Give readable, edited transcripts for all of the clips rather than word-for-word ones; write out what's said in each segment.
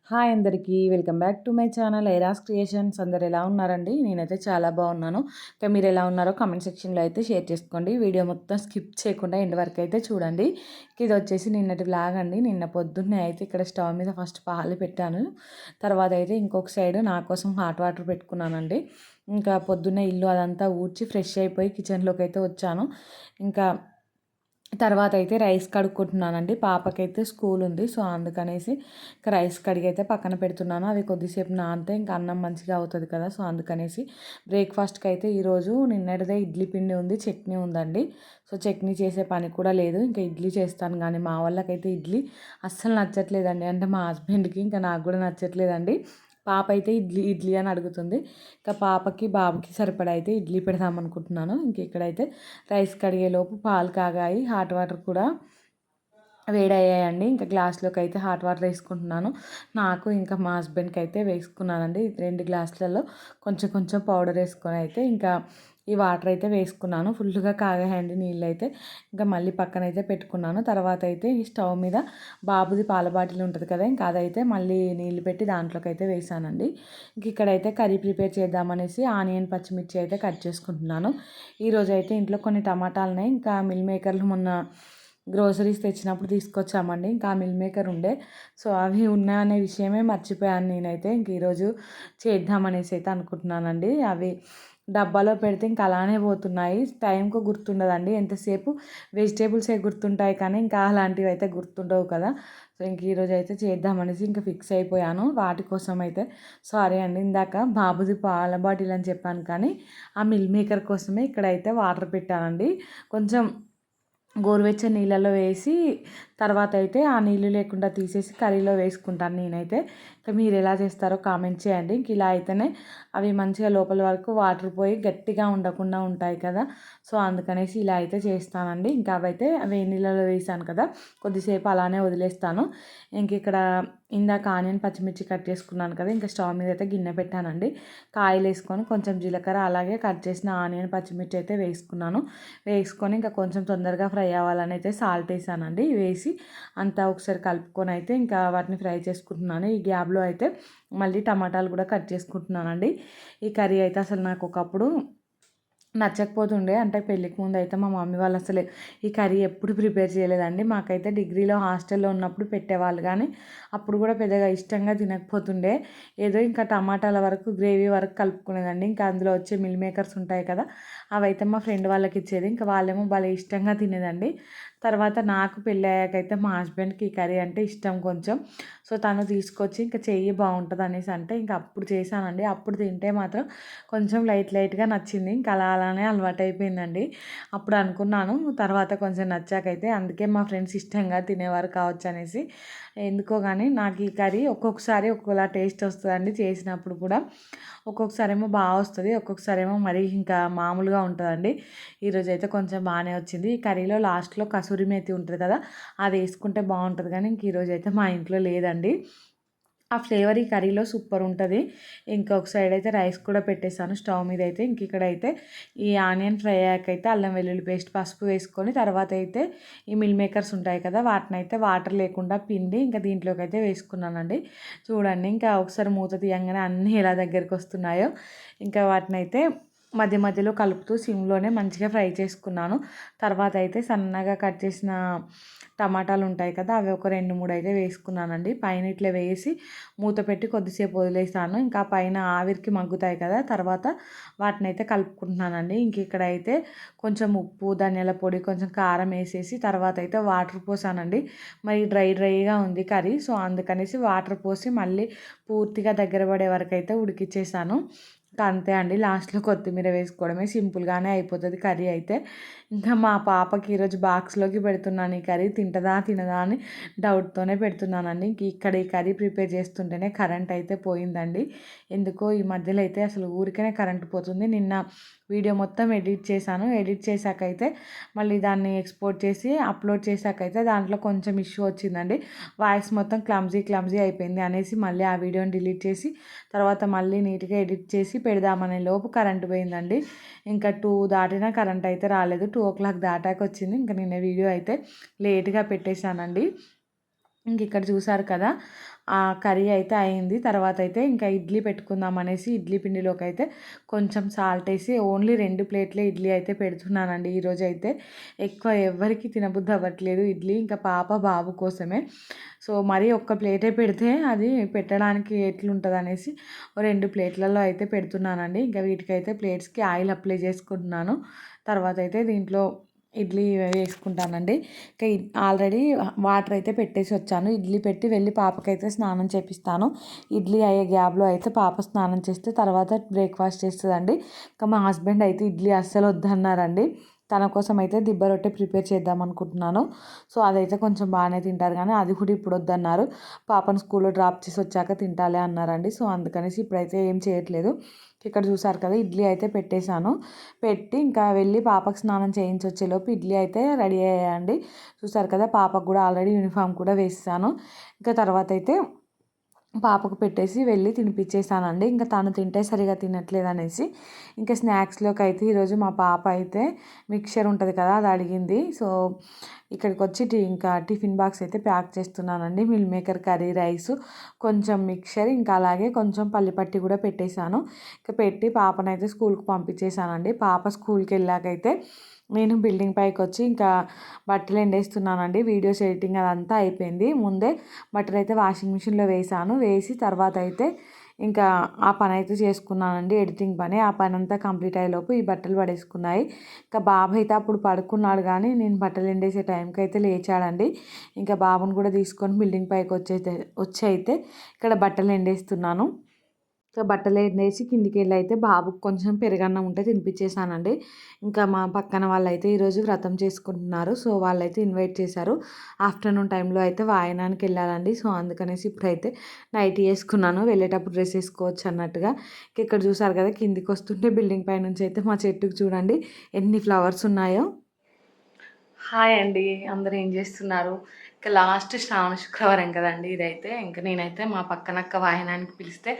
Hi అందరికీ welcome back to my channel Airas creations. అందరు ఎలా ఉన్నారండి? నేనైతే చాలా బాగున్నాను. ఇంకా మీరు ఎలా ఉన్నారో కామెంట్ సెక్షన్లో అయితే షేర్ చేసుకోండి. వీడియో మొత్తం స్కిప్ చేయకుండా ఎండ్ వరకు అయితే చూడండి. ఇది వచ్చేసి నిన్నటి వ్లాగ్ అండి. నిన్న పొద్దున్నే అయితే ఇక్కడ స్టవ్ మీద ఫస్ట్ పాలు పెట్టాను. తర్వాత అయితే ఇంకొక సైడ్ నా కోసం హాట్ వాటర్ పెట్టుకున్నానండి. ఇంకా పొద్దున్నే ఇల్లు అదంతా ఊడ్చి ఫ్రెష్ అయిపోయి కిచెన్లోకి అయితే వచ్చాను. ఇంకా తర్వాత అయితే రైస్ కడుక్కుంటున్నానండి. పాపకైతే స్కూల్ ఉంది, సో అందుకనేసి ఇంకా రైస్ కడిగి అయితే పక్కన పెడుతున్నాను. అవి కొద్దిసేపు నానితే ఇంకా అన్నం మంచిగా అవుతుంది కదా, సో అందుకనేసి బ్రేక్ఫాస్ట్కి అయితే ఈరోజు నిన్నటిదే ఇడ్లీ పిండి ఉంది, చట్నీ ఉందండి. సో చట్నీ చేసే పని కూడా లేదు, ఇంకా ఇడ్లీ చేస్తాను. కానీ మా వాళ్ళకైతే ఇడ్లీ అస్సలు నచ్చట్లేదండి. అంటే మా హస్బెండ్కి ఇంకా నాకు కూడా నచ్చట్లేదండి. పాప అయితే ఇడ్లీ ఇడ్లీ అని అడుగుతుంది. ఇంకా పాపకి బాబుకి సరిపడా అయితే ఇడ్లీ పెడదాం అనుకుంటున్నాను. ఇంక ఇక్కడైతే రైస్ కడిగేలోపు పాలు కాగాయి, హాట్ వాటర్ కూడా వేడయ్యాయండి. ఇంకా గ్లాస్లోకి అయితే హాట్ వాటర్ వేసుకుంటున్నాను. నాకు ఇంకా మా హస్బెండ్కి అయితే వేసుకున్నానండి. 2 గ్లాసులలో కొంచెం కొంచెం పౌడర్ వేసుకొని అయితే ఇంకా ఈ వాటర్ అయితే వేసుకున్నాను. ఫుల్గా కాగాయండి నీళ్ళు అయితే. ఇంకా మళ్ళీ పక్కన అయితే పెట్టుకున్నాను. తర్వాత అయితే ఈ స్టవ్ మీద బాబుది పాల బాటిల్ ఉంటుంది కదా, ఇంకా అదైతే మళ్ళీ నీళ్ళు పెట్టి దాంట్లోకి అయితే వేసానండి. ఇంక ఇక్కడైతే కర్రీ ప్రిపేర్ చేద్దామనేసి ఆనియన్ పచ్చిమిర్చి అయితే కట్ చేసుకుంటున్నాను. ఈరోజు అయితే ఇంట్లో కొన్ని టమాటాలున్నాయి, ఇంకా మిల్ మేకర్లు మొన్న గ్రోసరీస్ తెచ్చినప్పుడు తీసుకొచ్చామండి. ఇంకా ఆ మిల్ మేకర్ ఉండే, సో అవి ఉన్నాయనే విషయమే మర్చిపోయాను నేనైతే. ఇంక ఈరోజు చేద్దామనేసి అయితే అనుకుంటున్నానండి. అవి డబ్బాలో పెడితే ఇంకా అలానే పోతున్నాయి, టైంకు గుర్తుండదండి. ఎంతసేపు వెజిటేబుల్సే గుర్తుంటాయి కానీ ఇంకా అలాంటివి అయితే గుర్తుండవు కదా. సో ఇంక ఈరోజు అయితే చేద్దామనేసి ఇంకా ఫిక్స్ అయిపోయాను. వాటి కోసం అయితే సారీ అండి, ఇందాక బాబుది పాల బాటిల్ అని చెప్పాను కానీ ఆ మిల్ మేకర్ కోసమే ఇక్కడైతే వాటర్ పెట్టానండి. కొంచెం గోరువెచ్చని నీళ్ళలో వేసి తర్వాత అయితే ఆ నీళ్ళు లేకుండా తీసేసి కర్రీలో వేసుకుంటాను నేనైతే. ఇంకా మీరు ఎలా చేస్తారో కామెంట్ చేయండి. ఇంక ఇలా అయితేనే అవి మంచిగా లోపల వరకు వాటర్ పోయి గట్టిగా ఉండకుండా ఉంటాయి కదా, సో అందుకనేసి ఇలా అయితే చేస్తానండి. ఇంకా అవైతే వేడి నీళ్ళలో వేసాను కదా, కొద్దిసేపు అలానే వదిలేస్తాను. ఇంక ఇక్కడ ఇందాక ఆనియన్ పచ్చిమిర్చి కట్ చేసుకున్నాను కదా, ఇంకా స్టవ్ మీద అయితే గిన్నె పెట్టానండి. కాయలు వేసుకొని కొంచెం జీలకర్ర అలాగే కట్ చేసిన ఆనియన్ పచ్చిమిర్చి అయితే వేసుకొని ఇంకా కొంచెం తొందరగా ఫ్రై అవ్వాలని అయితే సాల్ట్ వేసానండి. వేసి అంతా ఒకసారి కలుపుకొని అయితే ఇంకా వాటిని ఫ్రై చేసుకుంటున్నాను. ఈ గ్యాప్లో అయితే మళ్ళీ టమాటాలు కూడా కట్ చేసుకుంటున్నానండి. ఈ కర్రీ అయితే అసలు నాకు ఒకప్పుడు నచ్చకపోతుండే. అంటే పెళ్ళికి ముందు అయితే మా మమ్మీ వాళ్ళు అసలు ఈ కర్రీ ఎప్పుడు ప్రిపేర్ చేయలేదండి. మాకైతే డిగ్రీలో హాస్టల్లో ఉన్నప్పుడు పెట్టేవాళ్ళు కానీ అప్పుడు కూడా పెద్దగా ఇష్టంగా తినకపోతుండే. ఏదో ఇంకా టమాటాల వరకు గ్రేవీ వరకు కలుపుకునేదండి. ఇంకా అందులో వచ్చే మిల్ మేకర్స్ ఉంటాయి కదా, అవైతే మా ఫ్రెండ్ వాళ్ళకి ఇచ్చేది. ఇంకా వాళ్ళేమో భలే ఇష్టంగా తినేదండి. తర్వాత నాకు పెళ్ళి అయ్యాకైతే మా హస్బెండ్కి ఈ కర్రీ అంటే ఇష్టం కొంచెం. సో తను తీసుకొచ్చి ఇంకా చెయ్యి బాగుంటుంది అనేసి అంటే ఇంకా అప్పుడు చేశానండి. అప్పుడు తింటే మాత్రం కొంచెం లైట్గా నచ్చింది. ఇంకా అలానే అలవాటు అయిపోయిందండి. అప్పుడు అనుకున్నాను, తర్వాత కొంచెం నచ్చాకైతే అందుకే మా ఫ్రెండ్స్ ఇష్టంగా తినేవారు కావచ్చు అనేసి. ఎందుకో కానీ నాకు ఈ కర్రీ ఒక్కొక్కసారి ఒక్కోలా టేస్ట్ వస్తుందండి. చేసినప్పుడు కూడా ఒక్కొక్కసారి ఏమో బాగా వస్తుంది, ఒక్కొక్కసారి ఏమో మరీ ఇంకా మామూలుగా ఉంటుందండి. ఈరోజు అయితే కొంచెం బాగానే వచ్చింది. ఈ కర్రీలో లాస్ట్లో కసూరి మేతి ఉంటుంది కదా, అది వేసుకుంటే బాగుంటుంది కానీ ఇంక ఈరోజు అయితే మా ఇంట్లో లేదండి. ఆ ఫ్లేవర్ ఈ కర్రీలో సూపర్ ఉంటుంది. ఇంకొక సైడ్ అయితే రైస్ కూడా పెట్టేశాను స్టవ్ మీద అయితే. ఇంక ఇక్కడైతే ఈ ఆనియన్ ఫ్రై అయ్యాకైతే అల్లం వెల్లుల్లి పేస్ట్ పసుపు వేసుకొని తర్వాత అయితే ఈ మిల్ మేకర్స్ ఉంటాయి కదా, వాటిని అయితే వాటర్ లేకుండా పిండి ఇంకా దీంట్లోకి అయితే వేసుకున్నానండి. చూడండి ఇంకా ఒకసారి మూత తీయంగానే అన్నీ ఎలా దగ్గరికి వస్తున్నాయో. ఇంకా వాటిని అయితే మధ్య మధ్యలో కలుపుతూ సిమ్లోనే మంచిగా ఫ్రై చేసుకున్నాను. తర్వాత అయితే సన్నగా కట్ చేసిన టమాటాలు ఉంటాయి కదా, అవి ఒక 2-3 అయితే వేసుకున్నానండి. పైన ఇట్లా వేసి మూత పెట్టి కొద్దిసేపు వదిలేసాను. ఇంకా పైన ఆవిరికి మగ్గుతాయి కదా, తర్వాత వాటిని అయితే కలుపుకుంటున్నానండి. ఇంక ఇక్కడైతే కొంచెం ఉప్పు ధనియాల పొడి కొంచెం కారం వేసేసి తర్వాత అయితే వాటర్ పోసానండి. మరి డ్రైగా ఉంది కర్రీ, సో అందుకనేసి వాటర్ పోసి మళ్ళీ పూర్తిగా దగ్గర పడే వరకు అయితే ఉడికిచ్చేసాను. ఇంకా అంతే అండి, లాస్ట్లో కొత్తిమీర వేసుకోవడమే, సింపుల్గానే అయిపోతుంది కర్రీ అయితే. ఇంకా మా పాపకి ఈరోజు బాక్స్లోకి పెడుతున్నాను ఈ కర్రీ. తింటదా తినదా అని డౌట్తోనే పెడుతున్నానండి. ఇంక ఇక్కడ ఈ కర్రీ ప్రిపేర్ చేస్తుంటేనే కరెంట్ అయితే పోయిందండి. ఎందుకో ఈ మధ్యలో అయితే అసలు ఊరికనే కరెంట్ పోతుంది. నిన్న వీడియో మొత్తం ఎడిట్ చేశాను. ఎడిట్ చేశాకైతే మళ్ళీ దాన్ని ఎక్స్పోర్ట్ చేసి అప్లోడ్ చేశాకైతే దాంట్లో కొంచెం ఇష్యూ వచ్చిందండి. వాయిస్ మొత్తం క్లమ్జీ అయిపోయింది అనేసి మళ్ళీ ఆ వీడియోని డిలీట్ చేసి తర్వాత మళ్ళీ నీట్గా ఎడిట్ చేసి పెడదామనే లోపు కరెంట్ పోయిందండి. ఇంకా 2 దాటినా కరెంట్ అయితే రాలేదు. 2 o'clock దాటాక వచ్చింది. ఇంకా నిన్న వీడియో అయితే లేట్గా పెట్టేశానండి. ఇంక ఇక్కడ చూసారు కదా, ఆ కర్రీ అయితే అయింది. తర్వాత అయితే ఇంకా ఇడ్లీ పెట్టుకుందాం అనేసి ఇడ్లీ పిండిలోకి అయితే కొంచెం సాల్ట్ వేసి ఓన్లీ 2 ప్లేట్లే ఇడ్లీ అయితే పెడుతున్నానండి ఈరోజు అయితే. ఎక్కువ ఎవ్వరికి తినబుద్ధి అవ్వట్లేదు ఇడ్లీ, ఇంకా పాప బాబు కోసమే. సో మరీ ఒక్క ప్లేటే పెడితే అది పెట్టడానికి ఎట్లుంటుంది అనేసి 2 ప్లేట్లలో అయితే పెడుతున్నానండి. ఇంకా వీటికైతే ప్లేట్స్కి ఆయిల్ అప్లై చేసుకుంటున్నాను. తర్వాత అయితే దీంట్లో ఇడ్లీ వేసుకుంటానండి. ఇంకా ఆల్రెడీ వాటర్ అయితే పెట్టేసి వచ్చాను. ఇడ్లీ పెట్టి వెళ్ళి పాపకైతే స్నానం చేపిస్తాను. ఇడ్లీ అయ్యే గ్యాప్లో అయితే పాప స్నానం చేస్తే తర్వాత బ్రేక్ఫాస్ట్ చేస్తుందండి. ఇంకా మా హస్బెండ్ అయితే ఇడ్లీ అస్సలు వద్దన్నారండి. తన కోసం అయితే దిబ్బ రొట్టె ప్రిపేర్ చేద్దాం అనుకుంటున్నాను. సో అదైతే కొంచెం బాగానే తింటారు, కానీ అది కూడా ఇప్పుడు వద్దన్నారు. పాపను స్కూల్లో డ్రాప్ చేసి వచ్చాక తింటాలే అన్నారండి. సో అందుకనేసి ఇప్పుడైతే ఏం చేయట్లేదు. ఇక్కడ చూసారు కదా, ఇడ్లీ అయితే పెట్టేశాను. పెట్టి ఇంకా వెళ్ళి పాపకు స్నానం చేయించి వచ్చేలోపు ఇడ్లీ అయితే రెడీ అయ్యాయండి. చూసారు కదా, పాపకు కూడా ఆల్రెడీ యూనిఫామ్ కూడా వేసాను. ఇంకా తర్వాత అయితే పాపకు పెట్టేసి వెళ్ళి తినిపించేసానండి. ఇంకా తను తింటే సరిగా తినట్లేదు అనేసి ఇంకా స్నాక్స్లోకి అయితే ఈరోజు మా పాప అయితే మిక్చర్ ఉంటుంది కదా, అది అడిగింది. సో ఇక్కడికి వచ్చి ఇంకా టిఫిన్ బాక్స్ అయితే ప్యాక్ చేస్తున్నానండి. మిల్ మేకర్ కర్రీ, రైస్, కొంచెం మిక్చర్, ఇంకా అలాగే కొంచెం పల్లిపట్టి కూడా పెట్టేశాను. ఇంకా పెట్టి పాపనైతే స్కూల్కి పంపించేశానండి. పాప స్కూల్కి వెళ్ళాకైతే నేను బిల్డింగ్ పైకి వచ్చి ఇంకా బట్టలు ఎండేస్తున్నానండి. వీడియోస్ ఎడిటింగ్ అదంతా అయిపోయింది. ముందే బట్టలు అయితే వాషింగ్ మిషన్లో వేసాను. వేసి తర్వాత అయితే ఇంకా ఆ పని అయితే చేసుకున్నానండి, ఎడిటింగ్ పని. ఆ పని అంతా కంప్లీట్ అయ్యేలోపు ఈ బట్టలు పడేసుకున్నాయి. ఇంకా బాబు అయితే అప్పుడు పడుకున్నాడు, కానీ నేను బట్టలు ఎండేసే టైంకి అయితే లేచాడండి. ఇంకా బాబుని కూడా తీసుకొని బిల్డింగ్ పైకి వచ్చి అయితే ఇక్కడ బట్టలు ఎండేస్తున్నాను. సో బట్టలు ఎండేసి కిందికి వెళ్ళి అయితే బాబుకి కొంచెం పెరుగన్నం ఉంటే తినిపించేసానండి. ఇంకా మా పక్కన వాళ్ళైతే ఈరోజు వ్రతం చేసుకుంటున్నారు. సో వాళ్ళైతే ఇన్వైట్ చేశారు. ఆఫ్టర్నూన్ టైంలో అయితే వాయనానికి వెళ్ళాలండి. సో అందుకనేసి ఇప్పుడైతే నైట్ వేసుకున్నాను, వెళ్ళేటప్పుడు డ్రెస్ వేసుకోవచ్చు అన్నట్టుగా. ఇక్కడ చూసారు కదా, కిందికి వస్తుంటే బిల్డింగ్ పై నుంచి అయితే మా చెట్టుకు చూడండి ఎన్ని ఫ్లవర్స్ ఉన్నాయో. హాయ్ అండి, అందరూ ఏం చేస్తున్నారు? ఇంకా లాస్ట్ శ్రావణ శుక్రవారం కదండి ఇదైతే. ఇంకా నేనైతే మా పక్కనక్క వాహనానికి పిలిస్తే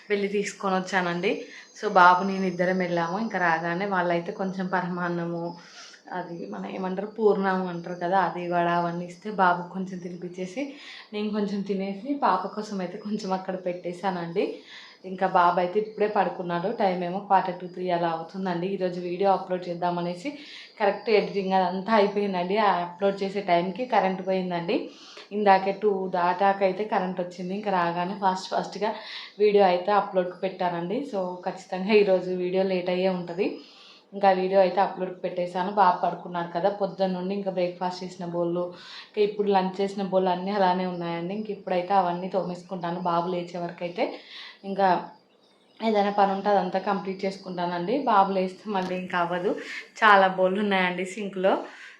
వెళ్ళి తీసుకొని వచ్చానండి. సో బాబు నేను ఇద్దరం వెళ్ళాము. ఇంకా రాగానే వాళ్ళైతే కొంచెం పరమాన్నము, అది మన ఏమంటారు పూర్ణం అంటారు కదా, అది వడ అవన్నీ ఇస్తే బాబుకు కొంచెం తినిపించేసి నేను కొంచెం తినేసి పాప కోసం అయితే కొంచెం అక్కడ పెట్టేశానండి. ఇంకా బాబు అయితే ఇప్పుడే పడుకున్నాడు. టైం ఏమో 2:45 అలా అవుతుందండి. ఈరోజు వీడియో అప్లోడ్ చేద్దామనేసి కరెక్ట్ ఎడిటింగ్ అదంతా అయిపోయిందండి. ఆ అప్లోడ్ చేసే టైంకి కరెంట్ పోయిందండి. ఇందాకే 2 దాటాకైతే కరెంట్ వచ్చింది. ఇంకా రాగానే ఫాస్ట్గా వీడియో అయితే అప్లోడ్కి పెట్టానండి. సో ఖచ్చితంగా ఈరోజు వీడియో లేట్ అయ్యే ఉంటుంది. ఇంకా వీడియో అయితే అప్లోడ్కి పెట్టేశాను. బాగా పడుకున్నారు కదా, పొద్దున్న నుండి ఇంకా బ్రేక్ఫాస్ట్ చేసిన బోళ్ళు, ఇంకా ఇప్పుడు లంచ్ చేసిన బోళ్ళు అన్నీ అలానే ఉన్నాయండి. ఇంక ఇప్పుడైతే అవన్నీ తోమేసుకుంటాను బాబు లేచే వరకు అయితే. ఇంకా ఏదైనా పని ఉంటే అదంతా కంప్లీట్ చేసుకుంటానండి. బాబు లేస్తే మళ్ళీ ఇంకా అవ్వదు. చాలా బోళ్ళు ఉన్నాయండి సింక్లో.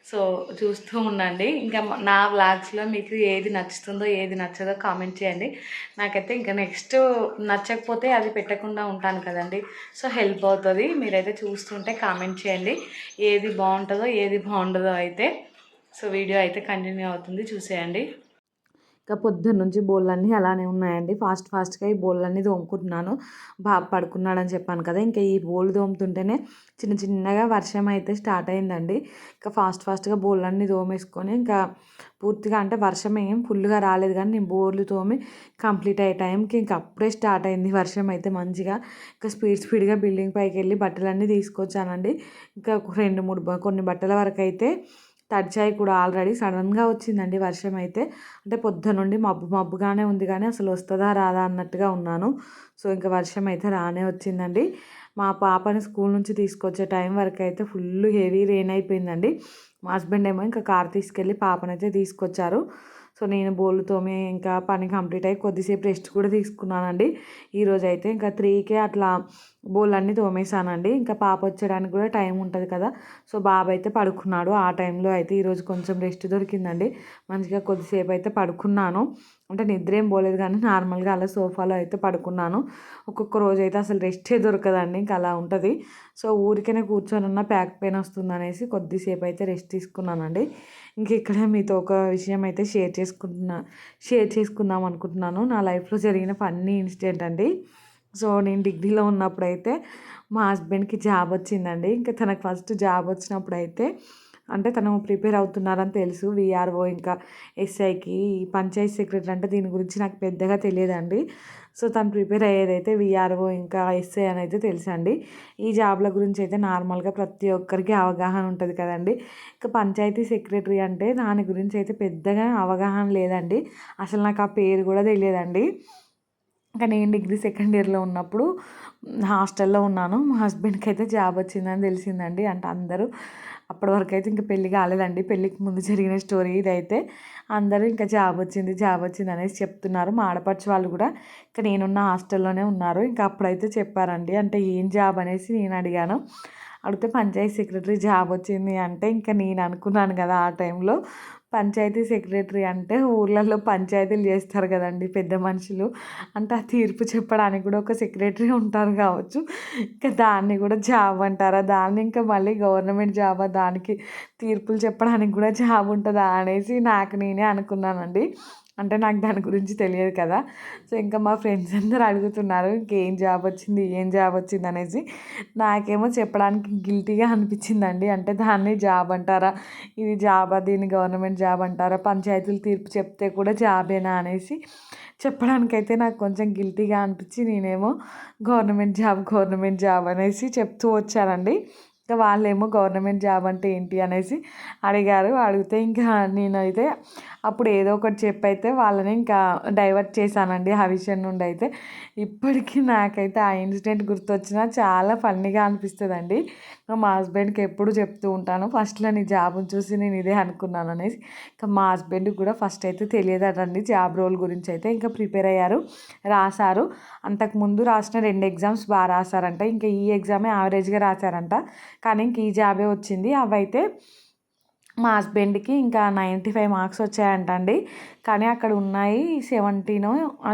సో చూస్తూ ఉండండి. ఇంకా నా వ్లాగ్స్లో మీకు ఏది నచ్చుతుందో ఏది నచ్చదో కామెంట్ చేయండి. నాకైతే ఇంకా నెక్స్ట్ నచ్చకపోతే అది పెట్టకుండా ఉంటాను కదండి. సో హెల్ప్ అవుతుంది. మీరైతే చూస్తుంటే కామెంట్ చేయండి ఏది బాగుంటుందో ఏది బాగుండదో అయితే. సో వీడియో అయితే కంటిన్యూ అవుతుంది, చూసేయండి. ఇంకా పొద్దున్న నుంచి బోళ్ళన్నీ అలానే ఉన్నాయండి. ఫాస్ట్గా ఈ బోళ్ళన్నీ తోముకుంటున్నాను. బాబు పడుకున్నాడని చెప్పాను కదా, ఇంకా ఈ బోళ్ళు తోముతుంటేనే చిన్నగా వర్షం అయితే స్టార్ట్ అయిందండి. ఇంకా ఫాస్ట్గా బోళ్ళన్నీ తోమేసుకొని ఇంకా పూర్తిగా, అంటే వర్షం ఏం ఫుల్గా రాలేదు, కానీ నేను బోర్లు తోమి కంప్లీట్ అయ్యే టైంకి ఇంకా అప్పుడే స్టార్ట్ అయింది వర్షం అయితే మంచిగా. ఇంకా స్పీడ్గా బిల్డింగ్ పైకి వెళ్ళి బట్టలన్నీ తీసుకొచ్చానండి. ఇంకా 2-3 కొన్ని బట్టల వరకు అయితే తడిచాయి కూడా. ఆల్రెడీ సడన్గా వచ్చిందండి వర్షం అయితే. అంటే పొద్దున నుండి మబ్బుగానే ఉంది, కానీ అసలు వస్తుందా రాదా అన్నట్టుగా ఉన్నాను. సో ఇంకా వర్షం అయితే రానే వచ్చిందండి. మా పాపని స్కూల్ నుంచి తీసుకొచ్చే టైం వరకు అయితే ఫుల్ హెవీ రెయిన్ అయిపోయిందండి. మా హస్బెండ్ ఏమో ఇంకా కార్ తీసుకెళ్ళి పాపనైతే తీసుకొచ్చారు. సో నేను బోళ్ళు తోమి ఇంకా పని కంప్లీట్ అయ్యి కొద్దిసేపు రెస్ట్ కూడా తీసుకున్నానండి. ఈరోజు అయితే ఇంకా 3కే అట్లా బోళ్ళన్నీ తోమేశానండి. ఇంకా పాప వచ్చేయడానికి కూడా టైం ఉంటుంది కదా. సో బాబు అయితే పడుకున్నాడు. ఆ టైంలో అయితే ఈరోజు కొంచెం రెస్ట్ దొరికిందండి. మంచిగా కొద్దిసేపు అయితే పడుకున్నాను. అంటే నిద్ర ఏం పోలేదు, కానీ నార్మల్గా అలా సోఫాలో అయితే పడుకున్నాను. ఒక్కొక్క రోజు అయితే అసలు రెస్టే దొరకదండి, ఇంకా అలా ఉంటుంది. సో ఊరికనే కూర్చొని ఉన్న బ్యాక్ పెయిన్ వస్తుంది అనేసి కొద్దిసేపు అయితే రెస్ట్ తీసుకున్నానండి. ఇంక ఇక్కడ మీతో ఒక విషయం అయితే షేర్ చేసుకుందాం అనుకుంటున్నాను. నా లైఫ్లో జరిగిన ఫన్నీ ఇన్సిడెంట్ అండి. సో నేను డిగ్రీలో ఉన్నప్పుడు అయితే మా హస్బెండ్కి జాబ్ వచ్చిందండి. ఇంకా తనకు ఫస్ట్ జాబ్ వచ్చినప్పుడు అయితే అంటే తను ప్రిపేర్ అవుతున్నారని తెలుసు విఆర్ఓ ఇంకా ఎస్ఐకి. పంచాయత్ సెక్రటరీ అంటే దీని గురించి నాకు పెద్దగా తెలియదండి. సో తను ప్రిపేర్ అయ్యేదైతే విఆర్ఓ ఇంకా ఎస్ఐ అని అయితే తెలుసండి. ఈ జాబ్ల గురించి అయితే నార్మల్గా ప్రతి ఒక్కరికి అవగాహన ఉంటుంది కదండి. ఇంకా పంచాయతీ సెక్రటరీ అంటే దాని గురించి అయితే పెద్దగా అవగాహన లేదండి. అసలు నాకు ఆ పేరు కూడా తెలియదండి. ఇంకా నేను డిగ్రీ సెకండ్ ఇయర్లో ఉన్నప్పుడు హాస్టల్లో ఉన్నాను. మా హస్బెండ్కి అయితే జాబ్ వచ్చిందని తెలిసిందండి. అంటే అందరూ అప్పటి వరకు అయితే ఇంకా పెళ్ళి కాలేదండి. పెళ్ళికి ముందు జరిగిన స్టోరీ ఇదైతే. అందరూ ఇంకా జాబ్ వచ్చింది జాబ్ వచ్చింది అనేసి చెప్తున్నారు. మా ఆడపడుచు వాళ్ళు కూడా ఇంకా నేనున్న హాస్టల్లోనే ఉన్నారు. ఇంకా అప్పుడైతే చెప్పారండి. అంటే ఏం జాబ్ అనేసి నేను అడిగాను. అడిగితే పంచాయతీ సెక్రటరీ జాబ్ వచ్చింది అంటే ఇంకా నేను అనుకున్నాను కదా ఆ టైంలో పంచాయతీ సెక్రటరీ అంటే ఊర్లలో పంచాయతీలు చేస్తారు కదండి పెద్ద మనుషులు. అంటే ఆ తీర్పు చెప్పడానికి కూడా ఒక సెక్రటరీ ఉంటారు కావచ్చు. ఇంకా దాన్ని కూడా జాబ్ అంటారా? దాన్ని ఇంకా మళ్ళీ గవర్నమెంట్ జాబా? దానికి తీర్పులు చెప్పడానికి కూడా జాబ్ ఉంటుందా అనేసి నాకు నేనే అనుకున్నానండి. అంటే నాకు దాని గురించి తెలియదు కదా. సో ఇంకా మా ఫ్రెండ్స్ అందరూ అడుగుతున్నారు ఇంకేం జాబ్ వచ్చింది ఏం జాబ్ వచ్చింది అనేసి. నాకేమో చెప్పడానికి గిల్టీగా అనిపించిందండి. అంటే దాన్ని జాబ్ అంటారా? ఇది జాబా? దీన్ని గవర్నమెంట్ జాబ్ అంటారా? పంచాయతీలు తీర్పు చెప్తే కూడా జాబేనా అనేసి చెప్పడానికైతే నాకు కొంచెం గిల్టీగా అనిపించి నేనేమో గవర్నమెంట్ జాబ్ అనేసి చెప్తూ వచ్చానండి. ఇంకా వాళ్ళేమో గవర్నమెంట్ జాబ్ అంటే ఏంటి అనేసి అడిగారు. అడిగితే ఇంకా నేనైతే అప్పుడు ఏదో ఒకటి చెప్పైతే వాళ్ళని ఇంకా డైవర్ట్ చేశానండి ఆ విషయం నుండి అయితే. ఇప్పటికీ నాకైతే ఆ ఇన్సిడెంట్ గుర్తొచ్చినా చాలా ఫన్నీగా అనిపిస్తుందండి. మా హస్బెండ్కి ఎప్పుడు చెప్తూ ఉంటాను ఫస్ట్లో నీ జాబ్ని చూసి నేను ఇదే అనుకున్నాను అనేసి. ఇంకా మా హస్బెండ్కి కూడా ఫస్ట్ అయితే తెలియదటండి జాబ్ రోల్ గురించి అయితే. ఇంకా ప్రిపేర్ అయ్యారు, రాశారు. అంతకుముందు రాసిన 2 ఎగ్జామ్స్ బాగా రాశారంట. ఇంకా ఈ ఎగ్జామే యావరేజ్గా రాశారంట. కానీ ఇంక ఈ జాబే వచ్చింది. అవైతే మా హస్బెండ్కి ఇంకా 95 మార్క్స్ వచ్చాయంట అండి. కానీ అక్కడ ఉన్నాయి 17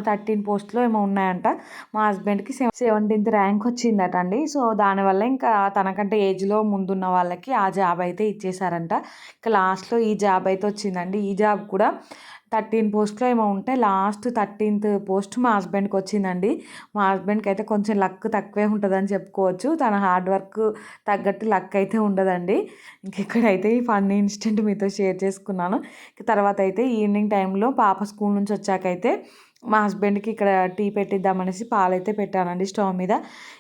13 పోస్టులో ఏమో ఉన్నాయంట. మా హస్బెండ్కి 17th ర్యాంక్ వచ్చిందట అండి. సో దానివల్ల ఇంకా తనకంటే ఏజ్లో ముందున్న వాళ్ళకి ఆ జాబ్ అయితే ఇచ్చేసారంట. ఇంకా లాస్ట్లో ఈ జాబ్ అయితే వచ్చిందండి. ఈ జాబ్ కూడా 13 పోస్ట్లో ఏమో ఉంటే లాస్ట్ 13th పోస్ట్ మా హస్బెండ్కి వచ్చిందండి. మా హస్బెండ్కి అయితే కొంచెం లక్ తక్కువే ఉంటుందని చెప్పుకోవచ్చు. తన హార్డ్ వర్క్ తగ్గట్టు లక్ అయితే ఉండదండి. ఇంక ఇక్కడైతే ఈ ఫన్నీ ఇన్సిడెంట్ మీతో షేర్ చేసుకున్నాను. తర్వాత అయితే ఈవినింగ్ టైంలో పాప స్కూల్ నుంచి వచ్చాకైతే మా హస్బెండ్కి ఇక్కడ టీ పెట్టిద్దామనేసి పాలైతే పెట్టానండి స్టవ్ మీద.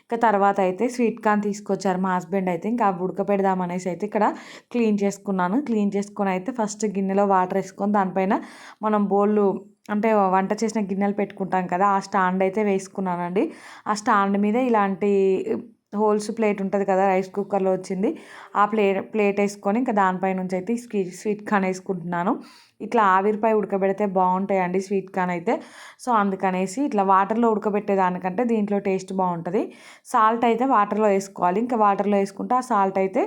ఇంకా తర్వాత అయితే స్వీట్ కార్న్ తీసుకొచ్చారు మా హస్బెండ్ అయితే. ఇంకా ఉడకపెడదామనేసి అయితే ఇక్కడ క్లీన్ చేసుకున్నాను. క్లీన్ చేసుకొని అయితే ఫస్ట్ గిన్నెలో వాటర్ వేసుకొని దానిపైన మనం బౌళ్ళు అంటే వంట చేసిన గిన్నెలు పెట్టుకుంటాం కదా ఆ స్టాండ్ అయితే వేసుకున్నానండి. ఆ స్టాండ్ మీద ఇలాంటి హోల్స్ ప్లేట్ ఉంటుంది కదా రైస్ కుక్కర్లో వచ్చింది. ఆ ప్లేట్ వేసుకొని ఇంకా దానిపై నుంచి అయితే స్వీట్ కార్న్ వేసుకుంటున్నాను. ఇట్లా ఆవిరిపై ఉడకబెడితే బాగుంటాయండి స్వీట్ కార్న్ అయితే. సో అందుకనేసి ఇట్లా వాటర్లో ఉడకబెట్టేదానికంటే దీంట్లో టేస్ట్ బాగుంటుంది. సాల్ట్ అయితే వాటర్లో వేసుకోవాలి. ఇంకా వాటర్లో వేసుకుంటే ఆ సాల్ట్ అయితే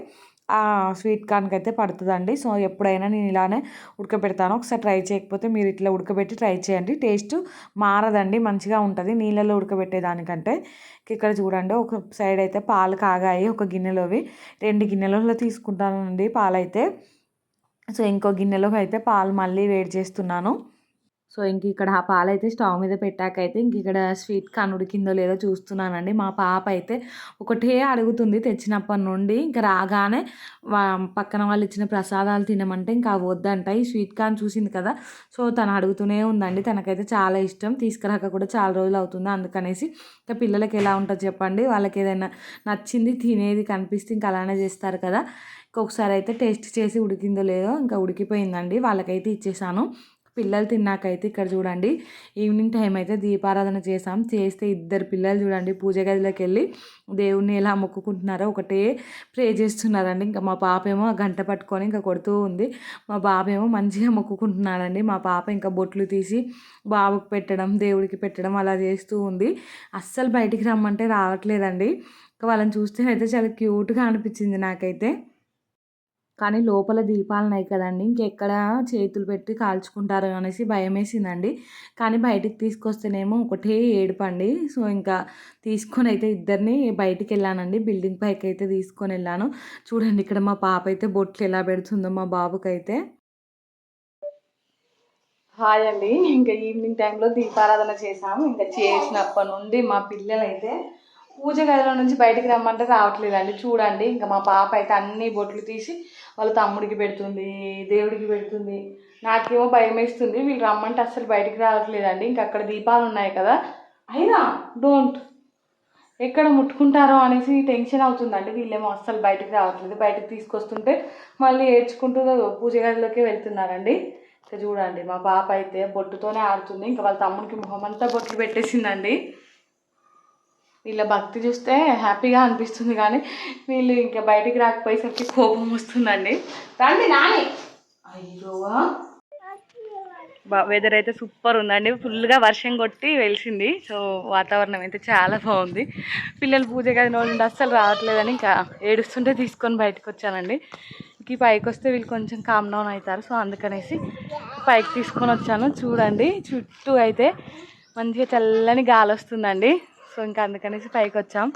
ఆ స్వీట్ కార్న్కి అయితే పడుతుందండి. సో ఎప్పుడైనా నేను ఇలానే ఉడకబెడతాను. ఒకసారి ట్రై చేయకపోతే మీరు ఇట్లా ఉడకబెట్టి ట్రై చేయండి. టేస్ట్ మారదండి, మంచిగా ఉంటుంది నీళ్ళల్లో ఉడకబెట్టేదానికంటే. ఇక్కడ చూడండి ఒక సైడ్ అయితే పాలు కాగాయి ఒక గిన్నెలోవి. 2 గిన్నెలలో తీసుకుంటానండి పాలైతే. సో ఇంకో గిన్నెలోకి అయితే పాలు మళ్ళీ వేడి చేస్తున్నాను. సో ఇంక ఇక్కడ ఆ పాలైతే స్టవ్ మీద పెట్టాకైతే ఇంక ఇక్కడ స్వీట్ కార్న్ ఉడికిందో లేదో చూస్తున్నానండి. మా పాప అయితే ఒకటే అడుగుతుంది తెచ్చినప్పటి నుండి. ఇంకా రాగానే పక్కన వాళ్ళు ఇచ్చిన ప్రసాదాలు తినమంటే ఇంకా అవి వద్దంట. ఈ స్వీట్ కార్న్ చూసింది కదా, సో తను అడుగుతూనే ఉందండి. తనకైతే చాలా ఇష్టం. తీసుకురాక కూడా చాలా రోజులు అవుతుంది. అందుకనేసి ఇంకా పిల్లలకి ఎలా ఉంటుందో చెప్పండి, వాళ్ళకి ఏదైనా నచ్చింది తినేది కనిపిస్తే ఇంకా అలానే చేస్తారు కదా. ఇంకొకసారి అయితే టేస్ట్ చేసి ఉడికిందో లేదో ఇంకా ఉడికిపోయిందండి. వాళ్ళకైతే ఇచ్చేసాను. పిల్లలు తిన్నాకైతే ఇక్కడ చూడండి ఈవినింగ్ టైం అయితే దీపారాధన చేసాం. చేస్తే 2 పిల్లలు చూడండి పూజ గదిలోకి వెళ్ళి దేవుణ్ణి ఎలా మొక్కుకుంటున్నారో ఒకటే ప్రే చేస్తున్నారండి. ఇంకా మా పాప ఏమో గంట పట్టుకొని ఇంకా కొడుతూ ఉంది. మా బాబు ఏమో మంచిగా మొక్కుకుంటున్నాడండి. మా పాప ఇంకా బొట్లు తీసి బాబుకి పెట్టడం దేవుడికి పెట్టడం అలా చేస్తూ ఉంది. అస్సలు బయటికి రమ్మంటే రావట్లేదండి. ఇంకా వాళ్ళని చూస్తే అయితే చాలా క్యూట్గా అనిపించింది నాకైతే. కానీ లోపల దీపాలున్నాయి కదండీ! ఇంకెక్కడ చేతులు పెట్టి కాల్చుకుంటారో అనేసి భయమేసిందండి. కానీ బయటికి తీసుకొస్తేనేమో ఒకటే ఏడుపండి. సో, ఇంకా తీసుకొనైతే ఇద్దరిని బయటికెళ్ళానండి. బిల్డింగ్ పైకైతే తీసుకొనెళ్ళాను. చూడండి ఇక్కడ మా పాప అయితే బొట్లు ఎలా పెడుతుందో మా బాబుకైతే. హాయ్ అండి. ఇంకా ఈవినింగ్ టైంలో దీపారాధన చేసాము. ఇంకా చేసినప్పటి నుండి మా పిల్లలైతే పూజ గదిలో నుంచి బయటికి రమ్మంటే రావట్లేదండి. చూడండి ఇంకా మా పాప అయితే అన్ని బొట్లు తీసి వాళ్ళ తమ్ముడికి పెడుతుంది, దేవుడికి పెడుతుంది. నాకేమో భయం వేస్తుంది, వీళ్ళు రమ్మంటే అస్సలు బయటికి రావట్లేదండి. ఇంకా అక్కడ దీపాలు ఉన్నాయి కదా, అయినా డోంట్ ఎక్కడ ముట్టుకుంటారో అనేసి టెన్షన్ అవుతుందండి. వీళ్ళేమో అస్సలు బయటికి రావట్లేదు. బయటకు తీసుకొస్తుంటే మళ్ళీ ఏడ్చుకుంటూ పూజ గదిలోకి వెళ్తున్నారండి. ఇక చూడండి మా పాప అయితే బొట్టుతోనే ఆడుతుంది. ఇంకా వాళ్ళ తమ్ముడికి మొహం అంతా బొట్లు పెట్టేసిందండి. వీళ్ళ భక్తి చూస్తే హ్యాపీగా అనిపిస్తుంది, కానీ వీళ్ళు ఇంకా బయటికి రాకపోయేసరికి కోపం వస్తుందండి. రండి నాని. అయ్యో వెదర్ అయితే సూపర్ ఉందండి. ఫుల్గా వర్షం కొట్టి వెలిసింది. సో వాతావరణం అయితే చాలా బాగుంది. పిల్లలు పూజ గది నుండి అస్సలు రావట్లేదని ఇంకా ఏడుస్తుంటే తీసుకొని బయటకు వచ్చానండి. ఇంక పైకి వస్తే వీళ్ళు కొంచెం కామ్ డౌన్ అవుతారు. సో అందుకనేసి పైకి తీసుకొని వచ్చాను. చూడండి చుట్టూ అయితే మంచిగా చల్లని గాలి వస్తుందండి. సో ఇంకా అందుకనేసి పైకి వచ్చాం.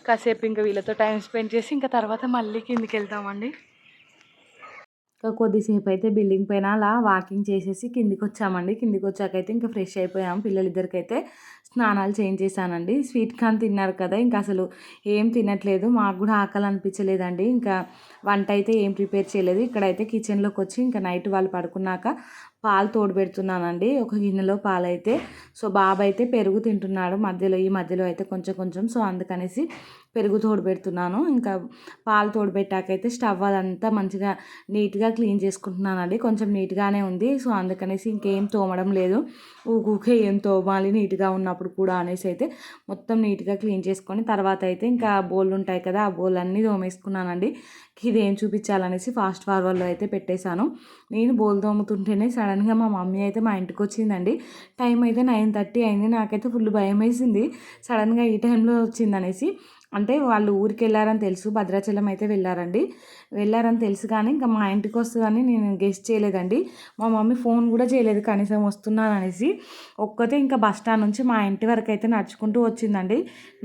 కాసేపు ఇంకా వీళ్ళతో టైం స్పెండ్ చేసి ఇంకా తర్వాత మళ్ళీ కిందికి వెళ్తామండి. ఇంకా కొద్దిసేపు అయితే బిల్డింగ్ పైన అలా వాకింగ్ చేసేసి కిందికి వచ్చామండి. కిందికి వచ్చాకైతే ఇంకా ఫ్రెష్ అయిపోయాం. పిల్లలిద్దరికైతే స్నానాలు చేయించేసానండి. స్వీట్ కార్న్ తిన్నారు కదా, ఇంకా అసలు ఏం తినట్లేదు. మాకు కూడా ఆకలి అనిపించలేదండి. ఇంకా వంట అయితే ఏం ప్రిపేర్ చేయలేదు. ఇక్కడైతే కిచెన్లోకి వచ్చి ఇంకా నైట్ వాళ్ళు పడుకున్నాక పాలు తోడు పెడుతున్నానండి. ఒక గిన్నెలో పాలు అయితే. సో బాబు అయితే పెరుగు తింటున్నాడు ఈ మధ్యలో అయితే కొంచెం కొంచెం. సో అందుకనేసి పెరుగు తోడు పెడుతున్నాను. ఇంకా పాలు తోడు పెట్టాకైతే స్టవ్ అదంతా మంచిగా నీట్గా క్లీన్ చేసుకుంటున్నానండి. కొంచెం నీట్గానే ఉంది. సో అందుకనేసి ఇంకేం తోమడం లేదు. ఊకే ఏం తోమాలి నీట్గా ఉన్నప్పుడు కూడా అనేసి అయితే మొత్తం నీట్గా క్లీన్ చేసుకొని తర్వాత అయితే ఇంకా బోళ్ళు ఉంటాయి కదా, ఆ బోల్ అన్నీ తోమేసుకున్నానండి. ఇదేం చూపించాలనేసి ఫాస్ట్ ఫార్వర్డ్లో అయితే పెట్టేశాను. నేను బోల్ తోముతుంటేనే సడన్గా మా మమ్మీ అయితే మా ఇంటికి వచ్చిందండి. టైం అయితే 9:30 అయింది. నాకైతే ఫుల్ భయం వేసింది, సడన్గా ఈ టైంలో వచ్చిందనేసి. అంటే వాళ్ళు ఊరికి వెళ్ళారని తెలుసు, భద్రాచలం అయితే వెళ్ళారని తెలుసు, కానీ ఇంకా మా ఇంటికి వస్తుందని నేను గెస్ట్ చేయలేదండి. మా మమ్మీ ఫోన్ కూడా చేయలేదు కనీసం వస్తున్నాననేసి. ఒక్కతే ఇంకా బస్ స్టాండ్ నుంచి మా ఇంటి వరకు అయితే నడుచుకుంటూ వచ్చిందండి.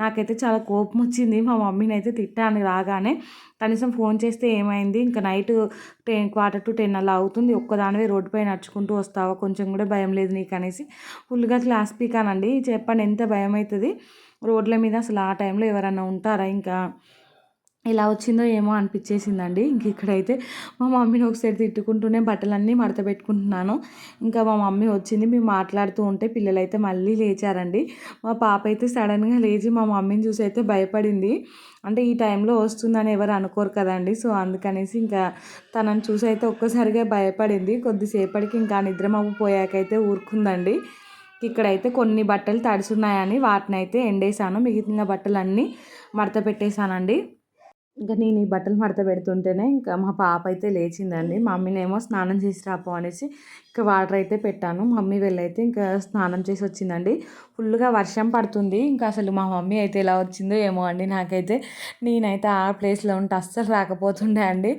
నాకైతే చాలా కోపం వచ్చింది. మా మమ్మీని అయితే తిట్టాను రాగానే. కనీసం ఫోన్ చేస్తే ఏమైంది, ఇంకా నైట్ 9:45 అలా అవుతుంది, ఒక్కదానివే రోడ్డుపై నడుచుకుంటూ వస్తావా, కొంచెం కూడా భయం లేదు నీకు అనేసి ఫుల్గా క్లాస్ పీకానండి. చెప్పండి ఎంత భయం అవుతుంది రోడ్ల మీద. అసలు ఆ టైంలో ఎవరన్నా ఉంటారా? ఇంకా ఎలా వచ్చిందో ఏమో అనిపించేసిందండి. ఇంక ఇక్కడైతే మా మమ్మీని ఒకసారి తిట్టుకుంటూనే బట్టలన్నీ మడత పెట్టుకుంటున్నాను. ఇంకా మా మమ్మీ వచ్చింది, మేము మాట్లాడుతూ ఉంటే పిల్లలైతే మళ్ళీ లేచారండి. మా పాప అయితే సడన్గా లేచి మా మమ్మీని చూసి అయితే భయపడింది. అంటే ఈ టైంలో వస్తుందని ఎవరు అనుకోరు కదండి. సో అందుకనేసి ఇంకా తనని చూసి అయితే ఒక్కసారిగా భయపడింది. కొద్దిసేపటికి ఇంకా నిద్రమవ్వు పోయాకైతే ఊరుకుందండి. ఇక్కడైతే కొన్ని బట్టలు తడుచున్నాయని వాటిని అయితే ఎండేసాను. మిగిలిన బట్టలన్నీ మడత పెట్టేశానండి. ఇంకా నేను ఈ బట్టలు మడత పెడుతుంటేనే ఇంకా మా పాప అయితే లేచిందండి. మమ్మీనేమో స్నానం చేసి రాపో అనేసి ఇంకా వాటర్ అయితే పెట్టాను. మమ్మీ వెళ్ళైతే ఇంకా స్నానం చేసి వచ్చిందండి. ఫుల్గా వర్షం పడుతుంది. ఇంకా అసలు మా మమ్మీ అయితే ఎలా వచ్చిందో ఏమో అండి. నేనైతే ఆ ప్లేస్లో ఉంటే అస్సలు రాకపోతుండే అండి.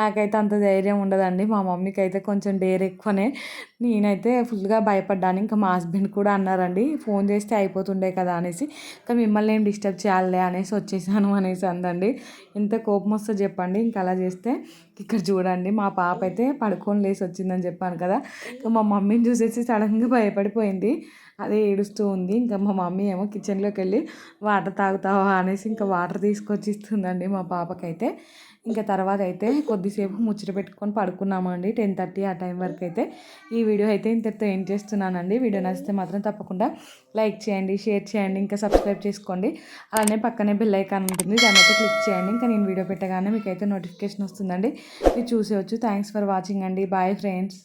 నాకైతే అంత ధైర్యం ఉండదండి. మా మమ్మీకి అయితే కొంచెం డేర్ ఎక్కువనే. నేనైతే ఫుల్గా భయపడ్డాను. ఇంకా మా హస్బెండ్ కూడా అన్నారండి, ఫోన్ చేస్తే అయిపోతుండే కదా అనేసి. ఇంకా మిమ్మల్ని ఏం డిస్టర్బ్ చేయాలి అనేసి వచ్చేసాను అనేసి అందండి. ఎంత కోపం వస్తుందో చెప్పండి ఇంకా అలా చేస్తే. ఇక్కడ చూడండి మా పాప అయితే పడుకొని లేసి వచ్చిందని చెప్పాను కదా, ఇంకా మా మమ్మీని చూసేసి సడన్గా భయపడిపోయింది. అదే ఏడుస్తూ ఉంది. ఇంకా మా మమ్మీ ఏమో కిచెన్లోకి వెళ్ళి వాటర్ తాగుతావా అనేసి ఇంకా వాటర్ తీసుకొచ్చి ఇస్తుందండి మా పాపకైతే. ఇంకా తర్వాత అయితే కొద్దిసేపు ముచ్చట పెట్టుకొని పడుకున్నామండి 10:30 ఆ టైం వరకు అయితే. ఈ వీడియో అయితే ఇంతటితో ఏం చేస్తున్నానండి. వీడియో నచ్చితే మాత్రం తప్పకుండా లైక్ చేయండి, షేర్ చేయండి, ఇంకా సబ్స్క్రైబ్ చేసుకోండి. అలానే పక్కనే బెల్ ఐకాన్ ఉంటుంది, దాన్ని అయితే క్లిక్ చేయండి. ఇంకా నేను వీడియో పెట్టగానే మీకు అయితే నోటిఫికేషన్ వస్తుందండి, మీరు చూసేవచ్చు. థ్యాంక్స్ ఫర్ వాచింగ్ అండి. Bye friends.